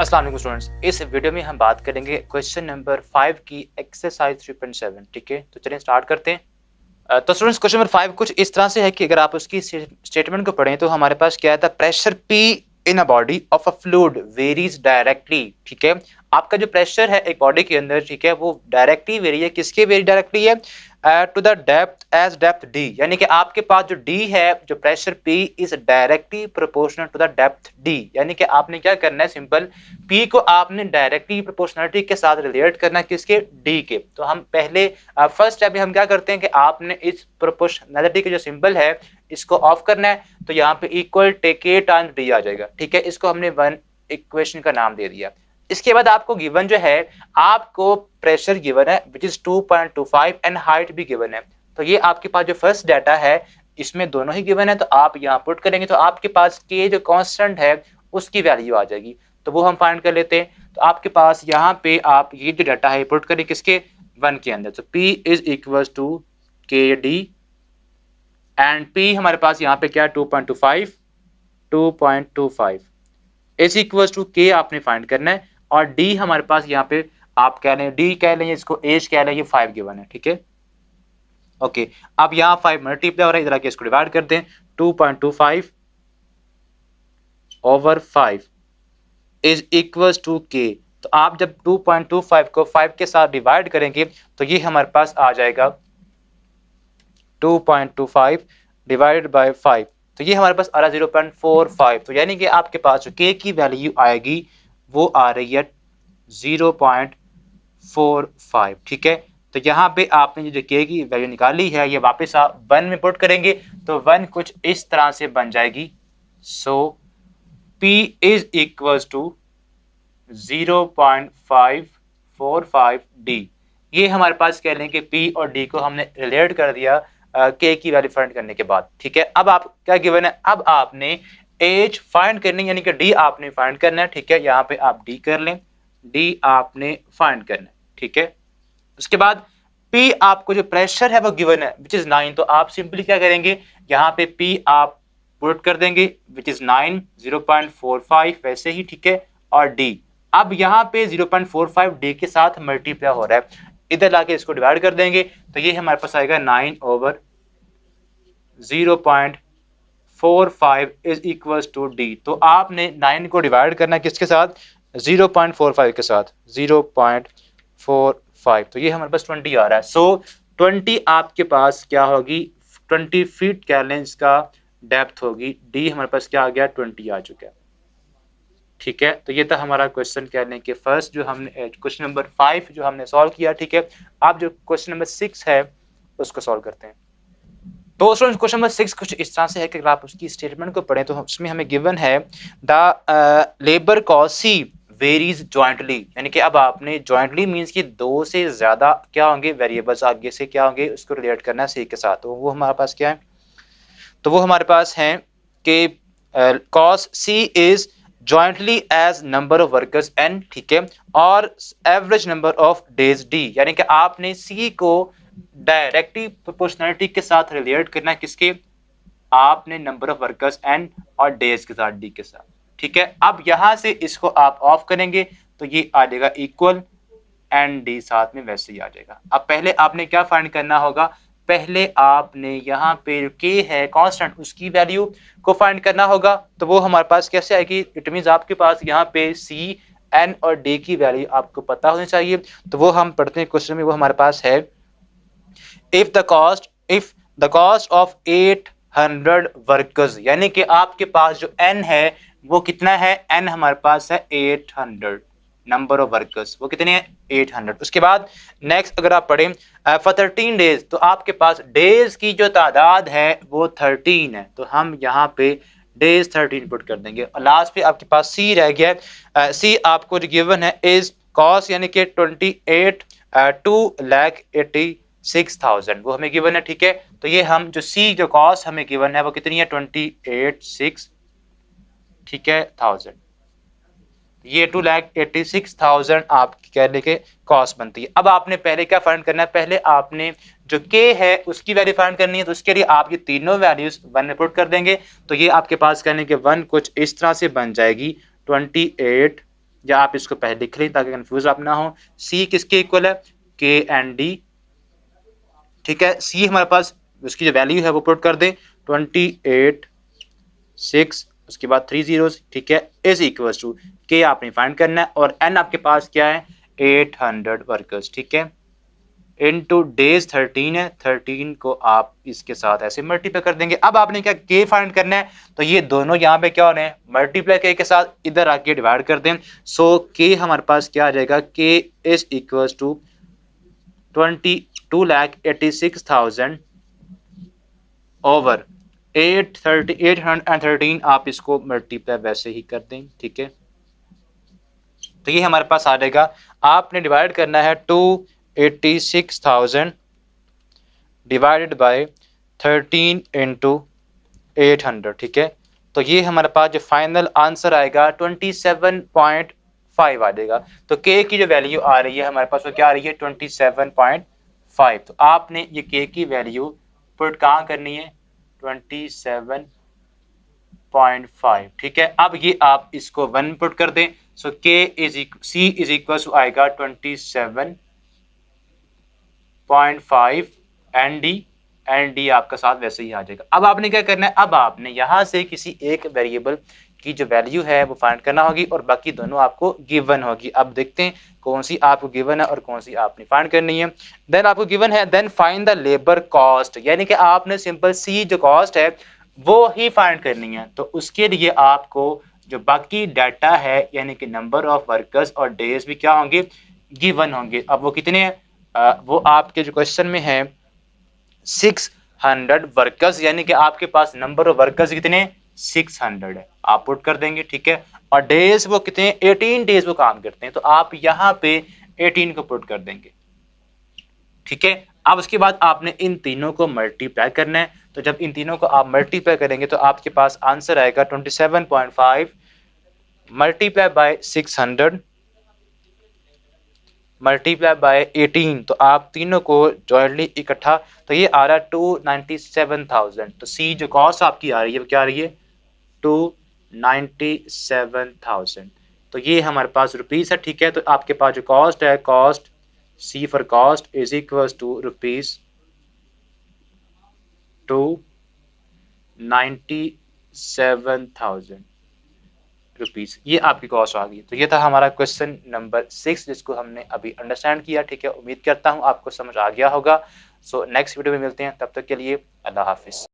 अस्सलाम वालेकुम स्टूडेंट्स, इस वीडियो में हम बात करेंगे क्वेश्चन नंबर 5 की एक्सरसाइज 3.7। ठीक है, तो चलिए स्टार्ट करते हैं। तो स्टूडेंट्स क्वेश्चन नंबर 5 कुछ इस तरह से है कि अगर आप उसकी स्टेटमेंट को पढ़ें तो हमारे पास क्या है, the pressure P in a body of a fluid varies directly. ठीक है, आपका जो प्रेशर है एक बॉडी के अंदर, ठीक है, वो डायरेक्टली वेरी है। किसके वेरी डायरेक्टली है? To the depth as depth D, यानी कि आपके पास जो डी है, जो pressure P is directly proportional to the depth D. यानी कि आपने क्या करना है, सिंपल P को आपने डायरेक्टली प्रोपोर्शनलिटी के साथ रिलेट करना है, किसके? D के। तो हम पहले फर्स्ट स्टेप में हम क्या करते हैं कि आपने इस प्रोपोर्शनलिटी के जो सिंबल है इसको ऑफ करना है, तो यहाँ पे equal take a times D आ जाएगा। ठीक है, इसको हमने वन इक्वेशन का नाम दे दिया। इसके बाद आपको गिवन जो है, आपको प्रेशर गिवन है विच इज 2.25 एंड हाइट भी गिवन है। तो ये आपके पास जो फर्स्ट डाटा है इसमें दोनों ही गिवन है, तो आप यहाँ पुट करेंगे तो आपके पास के जो कांस्टेंट है उसकी वैल्यू आ जाएगी। तो वो हम फाइंड कर लेते हैं। तो आपके पास यहाँ पे आप ये जो डाटा है पुट करें किसके? 1 के अंदर। तो P इज इक्वल टू के डी एंड P हमारे पास यहाँ पे क्या है? 2.25 इज इक्वल टू के आपने फाइंड करना है, और डी हमारे पास यहाँ पे आप कह लें, डी कह लें, इसको एज कह लें, ये 5 गिवन है। ठीक है, ओके। अब यहाँ 5 मल्टीप्लाई हो रहा है, इधर आके इसको डिवाइड कर दें। 2.25 ओवर 5 इज इक्वल टू के। तो आप जब 2.25 को 5 के साथ डिवाइड करेंगे तो ये हमारे पास आ जाएगा 2.25 डिवाइडेड बाय 5, तो ये हमारे पास आ रहा है 0.45। तो यानी कि आपके पास जो के की वैल्यू आएगी वो आ रही है 0.45। ठीक है, तो यहाँ पे आपने जो के की वैल्यू निकाली है ये वापस आप 1 में पुट करेंगे तो 1 कुछ इस तरह से बन जाएगी। So P is equal to 0.545 D। ये हमारे पास कह लें कि P और D को हमने रिलेट कर दिया K की वैल्यू फाइंड करने के बाद। ठीक है, अब आप क्या गिवन है, अब आपने एज फाइंड करनी, यानी कि D आपने फाइंड करना है। ठीक है, यहाँ पे आप D कर लें, D आपने फाइंड करना है। ठीक है, उसके बाद P आपको जो प्रेशर है वो गिवन है विच इज 9। तो आप सिंपली क्या करेंगे, यहाँ पे P आप पुट कर देंगे विच इज 9, 0.45 वैसे ही। ठीक है, और D अब यहाँ पे 0.45 D के साथ मल्टीप्लाई हो रहा है, इधर लाके इसको डिवाइड कर देंगे तो ये हमारे पास आएगा 9 over 0.45 is equal to D। तो आपने 9 को डिवाइड करना है किसके साथ? 0.45 के साथ, 0.45, तो ये हमारे पास 20 आ रहा है। सो 20 आपके पास क्या होगी? 20 फीट कह लें, इसका डेप्थ होगी। D हमारे पास क्या आ गया? 20 आ चुका है। ठीक है, तो ये था हमारा क्वेश्चन कह लें कि फर्स्ट जो हमने क्वेश्चन नंबर 5 जो हमने सॉल्व किया। ठीक है, आप जो क्वेश्चन नंबर 6 है उसको सॉल्व करते हैं। तो क्वेश्चन नंबर 6 कुछ इस तरह से है कि अगर आप उसकी स्टेटमेंट को पढ़ें तो उसमें हमें गिवन है the labour cost C varies jointly, यानी कि अब आपने जॉइंटली मींस कि दो से ज्यादा क्या होंगे वेरिएबल्स आगे से क्या होंगे उसको रिलेट करना है सी के साथ। तो वो हमारे पास क्या है? तो वो हमारे पास है कि cost C is jointly as number of workers N. ठीक है, और average number of days D, यानी कि आपने सी को डायरेक्टली प्रोपोर्शनलिटी के साथ रिलेट करना है, किसके? आपने नंबर ऑफ वर्कर्स एन और डेज के साथ डी के साथ। ठीक है, अब यहां से इसको आप ऑफ करेंगे तो ये आ जाएगा इक्वल एंड डी साथ में वैसे ही आ जाएगा। अब पहले आपने क्या फाइंड करना होगा, पहले आपने यहाँ पे के है कांस्टेंट उसकी वैल्यू को फाइंड करना होगा। तो वो हमारे पास कैसे आएगी? इट मींस आपके पास यहाँ पे सी एन और डी की वैल्यू आपको पता होनी चाहिए। तो वो हम पढ़ते हैं क्वेश्चन में, वो हमारे पास है if the cost of 800 workers, यानी कि आपके पास जो एन है वो कितना है? एन हमारे पास है 800, नंबर ऑफ वर्कर्स वो कितने हैं? 800। उसके बाद नेक्स्ट अगर आप पढ़ें फॉर 13 डेज, तो आपके पास डेज की जो तादाद है वो 13 है, तो हम यहाँ पे डेज 13 पुट कर देंगे। और लास्ट पे आपके पास सी रह गया। सी आपको जो गिवन है इज कॉस्ट, यानी कि 2,86,000 वो हमें गिवन है। ठीक है, तो ये हम जो सी जो कॉस्ट हमें गिवन है वो कितनी है? 28,600। ठीक है, 1000, ये 2,86,000 आपकी कहने के कॉस्ट बनती है। अब आपने पहले क्या फाइंड करना है? पहले आपने जो के है उसकी वैल्यू फाइंड करनी है, तो उसके लिए आप ये तीनों वैल्यूज 1 में पुट कर देंगे तो ये आपके पास कहने के 1 कुछ इस तरह से बन जाएगी 28,600 या आप इसको पहले लिख लें ताकि कंफ्यूज आप ना हो। सी किसके इक्वल है, के एंड डी, ठीक है। सी हमारे पास उसकी जो वैल्यू है वो पुट कर दें 28 6 उसके बाद 3 zeros, ठीक है, इज इक्वल टू के आपने फाइंड करना है और एन आपके पास क्या है 800 वर्कर्स, ठीक है, इनटू डेज 13 है, 13 को आप इसके साथ ऐसे मल्टीप्लाई कर देंगे। अब आपने क्या के फाइंड करना है, तो ये दोनों यहाँ पे क्या हो रहे हैं मल्टीप्लाई के साथ इधर आके डिवाइड कर दें। सो के हमारे पास क्या आ जाएगा, के इज इक्वल टू 22,86,000 ओवर 813 आप इसको मल्टीप्लाई वैसे ही कर दें, ठीक है। तो ये हमारे पास आ जाएगा, आपने डिवाइड करना है 286,000 डिवाइडेड बाय 13 इंटू 800, ठीक है। तो ये हमारे पास जो फाइनल आंसर आएगा 27.5 आ जाएगा। तो के की जो वैल्यू आ रही है हमारे पास वो क्या आ रही है 27.5। तो आपने ये के की वैल्यू पुट कहाँ करनी है 27.5, ठीक है। अब ये आप इसको 1 पुट कर दें, सो के सी इज इक्वल टू आएगा 27.5 एंड डी आपका साथ वैसे ही आ जाएगा। अब आपने क्या करना है, अब आपने यहां से किसी एक वेरिएबल की जो वैल्यू है वो फाइंड करना होगी और बाकी दोनों आपको गिवन होगी। अब देखते हैं कौन सी आपको गिवन है और कौन सी आपने फाइंड करनी है। देन आपको गिवन है then find the labour cost, यानी कि आपने सिंपल सी जो कॉस्ट है वो ही फाइंड करनी है। तो उसके लिए आपको जो बाकी डाटा है यानी कि नंबर ऑफ वर्कर्स और डेज भी क्या होंगे गिवन होंगे। अब वो कितने हैं, वो आपके जो क्वेश्चन में है 600 वर्कर्स, यानी कि आपके पास नंबर ऑफ वर्कर्स कितने 600 है, आप पुट कर देंगे, ठीक है। और डेज वो कितने 18 डेज वो काम करते हैं, तो आप यहाँ पे 18 को पुट कर देंगे, ठीक है। अब उसके बाद आपने इन तीनों को मल्टीप्लाई करना है। तो जब इन तीनों को आप मल्टीप्लाई करेंगे तो आपके पास आंसर आएगा 27.5 मल्टीप्लाई बाय 600 मल्टीप्लाई बाय 18। तो आप तीनों को जॉइंटली इकट्ठा, तो ये आ रहा है 297,000। तो सी जो कॉस्ट आपकी आ रही है वो क्या आ रही है 297,000। तो ये हमारे पास रुपीस है, ठीक है। तो आपके पास जो कॉस्ट है, cost C for cost is equal to rupees 297,000 rupees, ये आपकी कॉस्ट आ गई। तो ये था हमारा क्वेश्चन नंबर 6 जिसको हमने अभी अंडरस्टैंड किया, ठीक है। उम्मीद करता हूँ आपको समझ आ गया होगा। सो नेक्स्ट वीडियो में मिलते हैं, तब तक के लिए अल्लाह हाफिज।